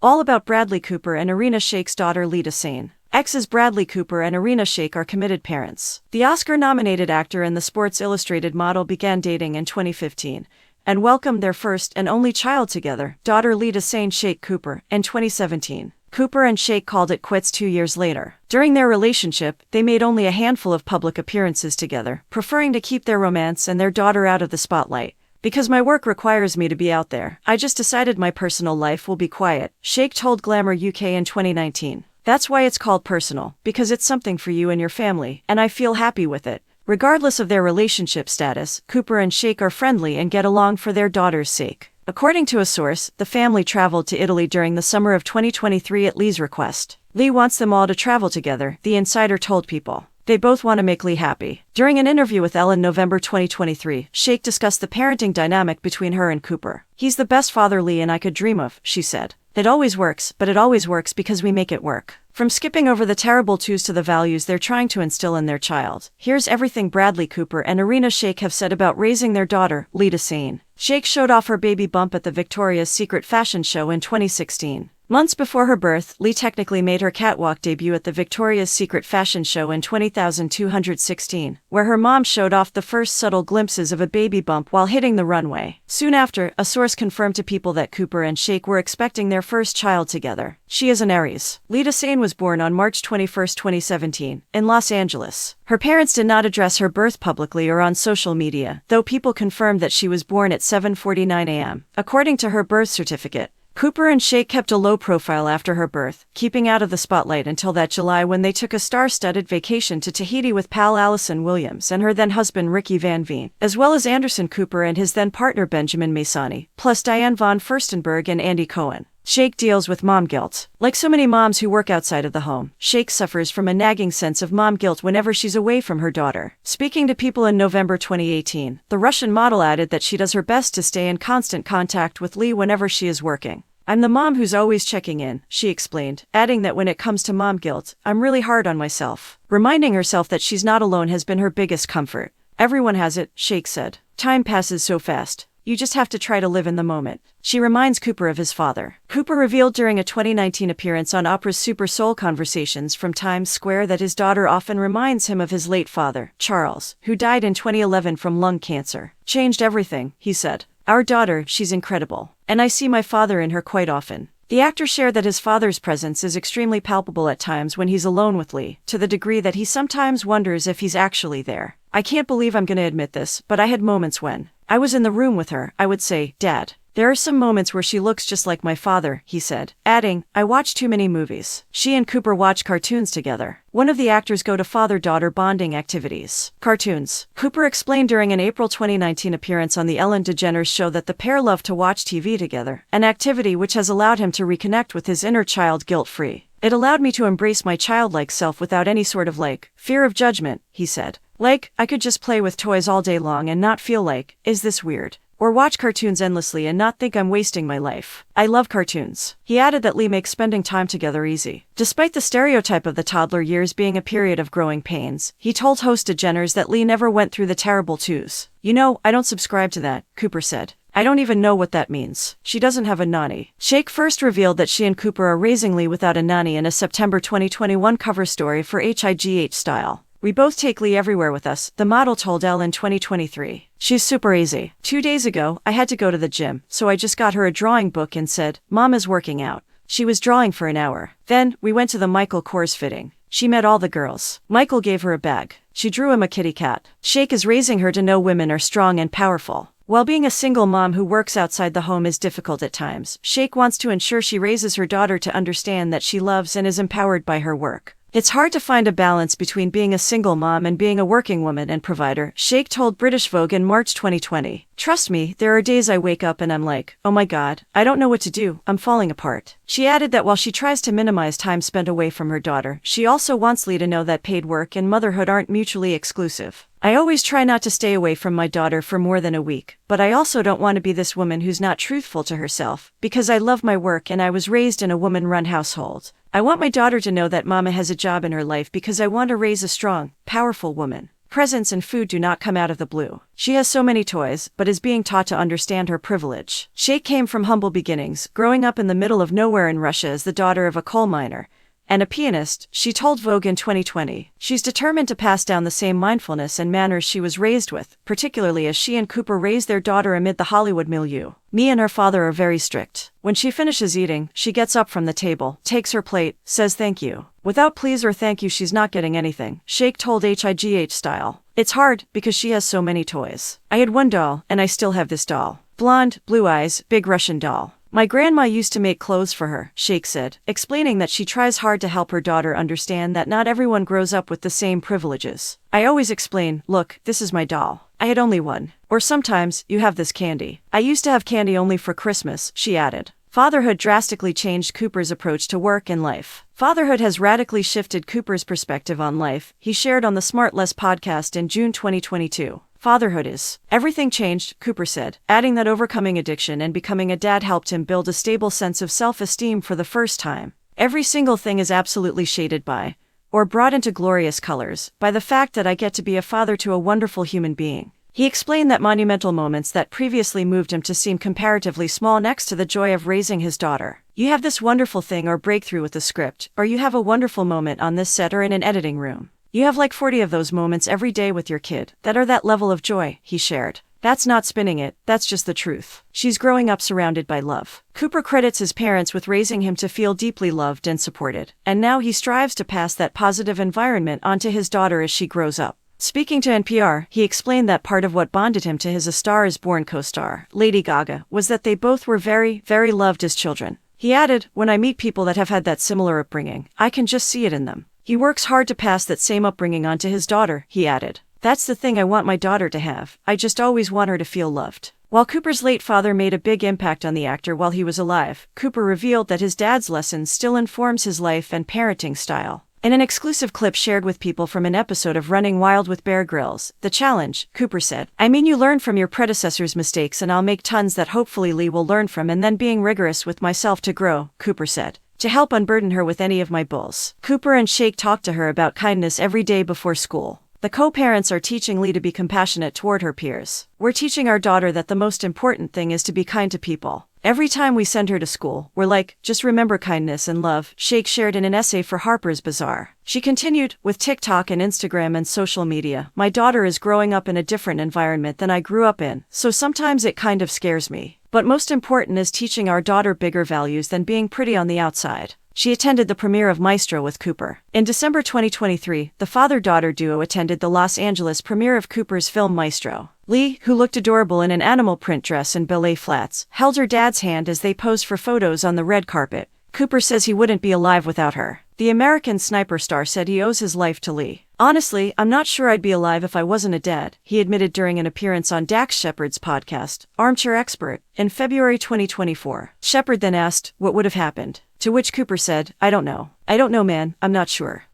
All about Bradley Cooper and Irina Shayk's daughter Lea De Seine. Exes Bradley Cooper and Irina Shayk are committed parents. The Oscar-nominated actor and the Sports Illustrated model began dating in 2015 and welcomed their first and only child together, daughter Lea De Seine Shayk Cooper, in 2017. Cooper and Shayk called it quits 2 years later. During their relationship, they made only a handful of public appearances together, preferring to keep their romance and their daughter out of the spotlight. Because my work requires me to be out there, I just decided my personal life will be quiet, Shayk told Glamour UK in 2019. That's why it's called personal, because it's something for you and your family, and I feel happy with it. Regardless of their relationship status, Cooper and Shayk are friendly and get along for their daughter's sake. According to a source, the family traveled to Italy during the summer of 2023 at Lea's request. Lee wants them all to travel together, the insider told People. They both want to make Lee happy. During an interview with Elle in November 2023, Shayk discussed the parenting dynamic between her and Cooper. He's the best father Lee and I could dream of, she said. It always works, but it always works because we make it work. From skipping over the terrible twos to the values they're trying to instill in their child, here's everything Bradley Cooper and Irina Shayk have said about raising their daughter, Lea De Seine. Shayk showed off her baby bump at the Victoria's Secret fashion show in 2016. Months before her birth, Lee technically made her catwalk debut at the Victoria's Secret fashion show in 2016, where her mom showed off the first subtle glimpses of a baby bump while hitting the runway. Soon after, a source confirmed to People that Cooper and Shayk were expecting their first child together. She is an Aries. Lea De Seine was born on March 21, 2017, in Los Angeles. Her parents did not address her birth publicly or on social media, though People confirmed that she was born at 7:49 a.m. According to her birth certificate, Cooper and Shayk kept a low profile after her birth, keeping out of the spotlight until that July when they took a star-studded vacation to Tahiti with pal Allison Williams and her then-husband Ricky Van Veen, as well as Anderson Cooper and his then-partner Benjamin Maisani, plus Diane von Furstenberg and Andy Cohen. Shayk deals with mom guilt. Like so many moms who work outside of the home, Shayk suffers from a nagging sense of mom guilt whenever she's away from her daughter. Speaking to People in November 2018, the Russian model added that she does her best to stay in constant contact with Lee whenever she is working. I'm the mom who's always checking in, she explained, adding that when it comes to mom guilt, I'm really hard on myself. Reminding herself that she's not alone has been her biggest comfort. Everyone has it, Shayk said. Time passes so fast. You just have to try to live in the moment. She reminds Cooper of his father. Cooper revealed during a 2019 appearance on Oprah's Super Soul Conversations from Times Square that his daughter often reminds him of his late father, Charles, who died in 2011 from lung cancer. Changed everything, he said. Our daughter, she's incredible. And I see my father in her quite often. The actor shared that his father's presence is extremely palpable at times when he's alone with Lee, to the degree that he sometimes wonders if he's actually there. I can't believe I'm gonna admit this, but I had moments when I was in the room with her, I would say, Dad. There are some moments where she looks just like my father, he said, adding, I watch too many movies. She and Cooper watch cartoons together. One of the actors go to father-daughter bonding activities. Cartoons. Cooper explained during an April 2019 appearance on the Ellen DeGeneres show that the pair love to watch TV together, an activity which has allowed him to reconnect with his inner child guilt-free. It allowed me to embrace my childlike self without any sort of fear of judgment, he said. I could just play with toys all day long and not feel is this weird? Or watch cartoons endlessly and not think I'm wasting my life. I love cartoons. He added that Lee makes spending time together easy. Despite the stereotype of the toddler years being a period of growing pains, he told host DeGeneres that Lee never went through the terrible twos. You know, I don't subscribe to that, Cooper said. I don't even know what that means. She doesn't have a nanny. Shayk first revealed that she and Cooper are raising Lee without a nanny in a September 2021 cover story for HIGH Style. We both take Lee everywhere with us, the model told Elle in 2023. She's super easy. 2 days ago, I had to go to the gym, so I just got her a drawing book and said, Mom is working out. She was drawing for an hour. Then, we went to the Michael Kors fitting. She met all the girls. Michael gave her a bag. She drew him a kitty cat. Shayk is raising her to know women are strong and powerful. While being a single mom who works outside the home is difficult at times, Shayk wants to ensure she raises her daughter to understand that she loves and is empowered by her work. It's hard to find a balance between being a single mom and being a working woman and provider, Shayk told British Vogue in March 2020. Trust me, there are days I wake up and I'm like, oh my god, I don't know what to do, I'm falling apart. She added that while she tries to minimize time spent away from her daughter, she also wants Lee to know that paid work and motherhood aren't mutually exclusive. I always try not to stay away from my daughter for more than a week, but I also don't want to be this woman who's not truthful to herself, because I love my work and I was raised in a woman-run household. I want my daughter to know that mama has a job in her life because I want to raise a strong, powerful woman. Presents and food do not come out of the blue. She has so many toys, but is being taught to understand her privilege. Shayk came from humble beginnings, growing up in the middle of nowhere in Russia as the daughter of a coal miner and a pianist. She told Vogue in 2020. She's determined to pass down the same mindfulness and manners she was raised with, particularly as she and Cooper raised their daughter amid the Hollywood milieu. Me and her father are very strict. When she finishes eating, she gets up from the table, takes her plate, says thank you. Without please or thank you she's not getting anything, Shayk told HIGH Style. It's hard, because she has so many toys. I had one doll, and I still have this doll. Blonde, blue eyes, big Russian doll. My grandma used to make clothes for her, Shayk said, explaining that she tries hard to help her daughter understand that not everyone grows up with the same privileges. I always explain, look, this is my doll. I had only one. Or sometimes, you have this candy. I used to have candy only for Christmas, she added. Fatherhood drastically changed Cooper's approach to work and life. Fatherhood has radically shifted Cooper's perspective on life, he shared on the Smart Less podcast in June 2022. Fatherhood is everything changed, Cooper said, adding that overcoming addiction and becoming a dad helped him build a stable sense of self-esteem for the first time. Every single thing is absolutely shaded by, or brought into glorious colors, by the fact that I get to be a father to a wonderful human being. He explained that monumental moments that previously moved him to seem comparatively small next to the joy of raising his daughter. You have this wonderful thing or breakthrough with the script, or you have a wonderful moment on this set or in an editing room. You have like 40 of those moments every day with your kid that are that level of joy, he shared. That's not spinning it, that's just the truth. She's growing up surrounded by love. Cooper credits his parents with raising him to feel deeply loved and supported, and now he strives to pass that positive environment onto his daughter as she grows up. Speaking to NPR, he explained that part of what bonded him to his A Star Is Born co-star, Lady Gaga, was that they both were very, very loved as children. He added, when I meet people that have had that similar upbringing, I can just see it in them. He works hard to pass that same upbringing on to his daughter, he added. That's the thing I want my daughter to have. I just always want her to feel loved. While Cooper's late father made a big impact on the actor while he was alive, Cooper revealed that his dad's lessons still informs his life and parenting style. In an exclusive clip shared with people from an episode of Running Wild with Bear Grylls, The Challenge, Cooper said, I mean you learn from your predecessor's mistakes and I'll make tons that hopefully Lee will learn from and then being rigorous with myself to grow, Cooper said. To help unburden her with any of my bulls. Cooper and Shayk talk to her about kindness every day before school. The co-parents are teaching Lee to be compassionate toward her peers. We're teaching our daughter that the most important thing is to be kind to people. Every time we send her to school, we're like, just remember kindness and love, Shayk shared in an essay for Harper's Bazaar. She continued, with TikTok and Instagram and social media, my daughter is growing up in a different environment than I grew up in, so sometimes it kind of scares me. But most important is teaching our daughter bigger values than being pretty on the outside. She attended the premiere of Maestro with Cooper. In December 2023, the father-daughter duo attended the Los Angeles premiere of Cooper's film Maestro. Lee, who looked adorable in an animal print dress and ballet flats, held her dad's hand as they posed for photos on the red carpet. Cooper says he wouldn't be alive without her. The American Sniper star said he owes his life to Lee. Honestly, I'm not sure I'd be alive if I wasn't a dad, he admitted during an appearance on Dax Shepard's podcast, Armchair Expert, in February 2024. Shepard then asked, what would have happened? To which Cooper said, I don't know. I don't know man, I'm not sure.